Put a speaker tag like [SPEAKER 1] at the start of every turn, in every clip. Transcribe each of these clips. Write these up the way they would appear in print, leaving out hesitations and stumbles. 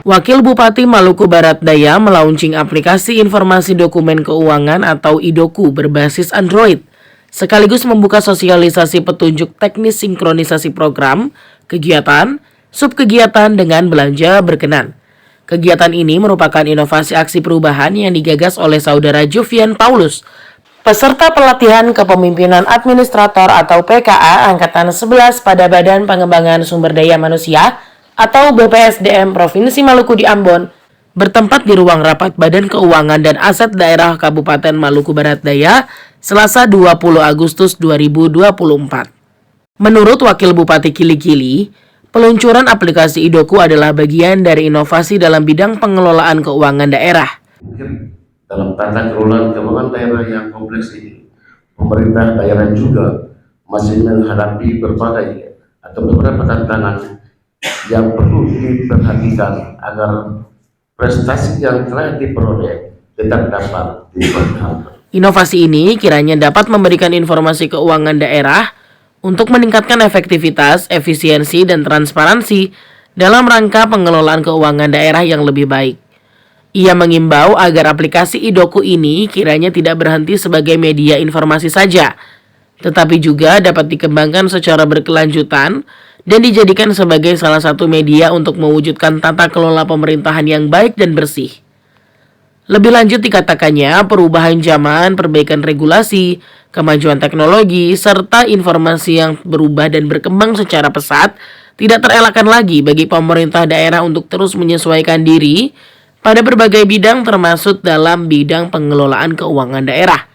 [SPEAKER 1] Wakil Bupati Maluku Barat Daya melaunching aplikasi informasi dokumen keuangan atau iDoku berbasis Android, sekaligus membuka sosialisasi petunjuk teknis sinkronisasi program, kegiatan, subkegiatan dengan belanja berkenan. Kegiatan ini merupakan inovasi aksi perubahan yang digagas oleh Saudara Jufian Paulus, peserta pelatihan kepemimpinan administrator atau PKA Angkatan 11 pada Badan Pengembangan Sumber Daya Manusia atau BPSDM Provinsi Maluku di Ambon, bertempat di ruang rapat Badan Keuangan dan Aset Daerah Kabupaten Maluku Barat Daya, Selasa 20 Agustus 2024. Menurut Wakil Bupati Kilikili, peluncuran aplikasi iDoku adalah bagian dari inovasi dalam bidang pengelolaan keuangan daerah.
[SPEAKER 2] Dalam tata kelola keuangan daerah yang kompleks ini, pemerintah daerah juga masih menghadapi berbagai atau beberapa tantangan yang perlu diperhatikan agar prestasi yang telah diperoleh tetap dapat dipertahankan.
[SPEAKER 1] Inovasi ini kiranya dapat memberikan informasi keuangan daerah untuk meningkatkan efektivitas, efisiensi, dan transparansi dalam rangka pengelolaan keuangan daerah yang lebih baik. Ia mengimbau agar aplikasi iDoku ini kiranya tidak berhenti sebagai media informasi saja, tetapi juga dapat dikembangkan secara berkelanjutan dan dijadikan sebagai salah satu media untuk mewujudkan tata kelola pemerintahan yang baik dan bersih. Lebih lanjut dikatakannya, perubahan zaman, perbaikan regulasi, kemajuan teknologi, serta informasi yang berubah dan berkembang secara pesat tidak terelakkan lagi bagi pemerintah daerah untuk terus menyesuaikan diri pada berbagai bidang termasuk dalam bidang pengelolaan keuangan daerah.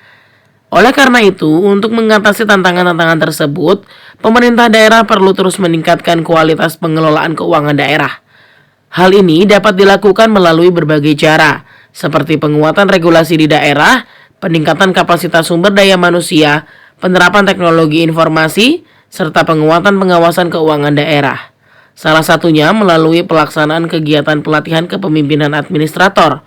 [SPEAKER 1] Oleh karena itu, untuk mengatasi tantangan-tantangan tersebut, pemerintah daerah perlu terus meningkatkan kualitas pengelolaan keuangan daerah. Hal ini dapat dilakukan melalui berbagai cara, seperti penguatan regulasi di daerah, peningkatan kapasitas sumber daya manusia, penerapan teknologi informasi, serta penguatan pengawasan keuangan daerah. Salah satunya melalui pelaksanaan kegiatan pelatihan kepemimpinan administrator.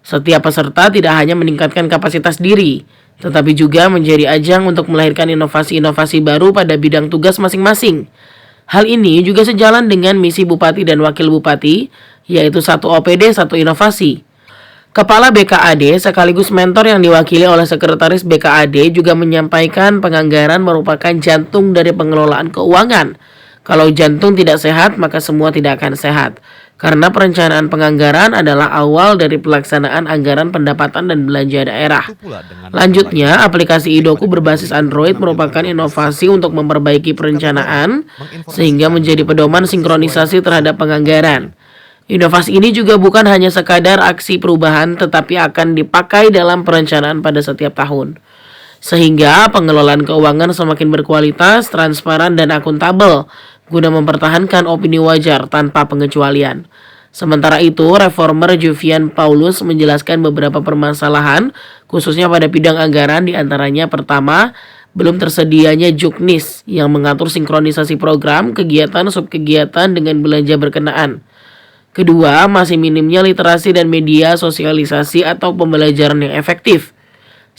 [SPEAKER 1] Setiap peserta tidak hanya meningkatkan kapasitas diri, tetapi juga menjadi ajang untuk melahirkan inovasi-inovasi baru pada bidang tugas masing-masing. Hal ini juga sejalan dengan misi Bupati dan Wakil Bupati, yaitu 1 OPD 1 inovasi. Kepala BKAD sekaligus mentor yang diwakili oleh Sekretaris BKAD juga menyampaikan penganggaran merupakan jantung dari pengelolaan keuangan. Kalau jantung tidak sehat, maka semua tidak akan sehat. Karena perencanaan penganggaran adalah awal dari pelaksanaan anggaran pendapatan dan belanja daerah. Lanjutnya, aplikasi iDoku berbasis Android merupakan inovasi untuk memperbaiki perencanaan sehingga menjadi pedoman sinkronisasi terhadap penganggaran. Inovasi ini juga bukan hanya sekadar aksi perubahan tetapi akan dipakai dalam perencanaan pada setiap tahun. Sehingga pengelolaan keuangan semakin berkualitas, transparan, dan akuntabel guna mempertahankan opini wajar tanpa pengecualian. Sementara itu, reformer Jufian Paulus menjelaskan beberapa permasalahan khususnya pada bidang anggaran, diantaranya pertama, belum tersedianya Juknis yang mengatur sinkronisasi program, kegiatan, subkegiatan dengan belanja berkenaan. Kedua, masih minimnya literasi dan media sosialisasi atau pembelajaran yang efektif.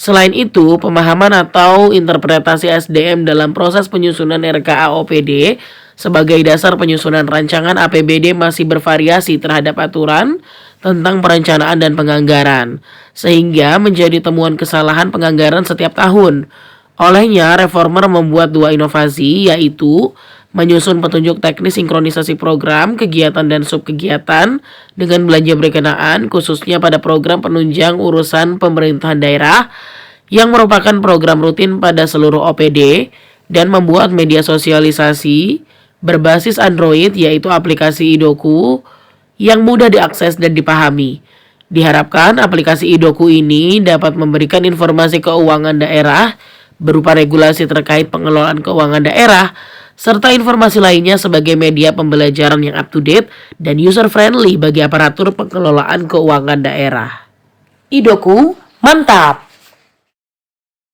[SPEAKER 1] Selain itu, pemahaman atau interpretasi SDM dalam proses penyusunan RKA OPD sebagai dasar penyusunan rancangan APBD masih bervariasi terhadap aturan tentang perencanaan dan penganggaran, sehingga menjadi temuan kesalahan penganggaran setiap tahun. Olehnya, reformer membuat 2 inovasi, yaitu menyusun petunjuk teknis sinkronisasi program, kegiatan, dan subkegiatan dengan belanja berkenaan, khususnya pada program penunjang urusan pemerintahan daerah yang merupakan program rutin pada seluruh OPD, dan membuat media sosialisasi berbasis Android, yaitu aplikasi iDoku yang mudah diakses dan dipahami. Diharapkan aplikasi iDoku ini dapat memberikan informasi keuangan daerah berupa regulasi terkait pengelolaan keuangan daerah, serta informasi lainnya sebagai media pembelajaran yang up-to-date dan user-friendly bagi aparatur pengelolaan keuangan daerah. iDoku, mantap!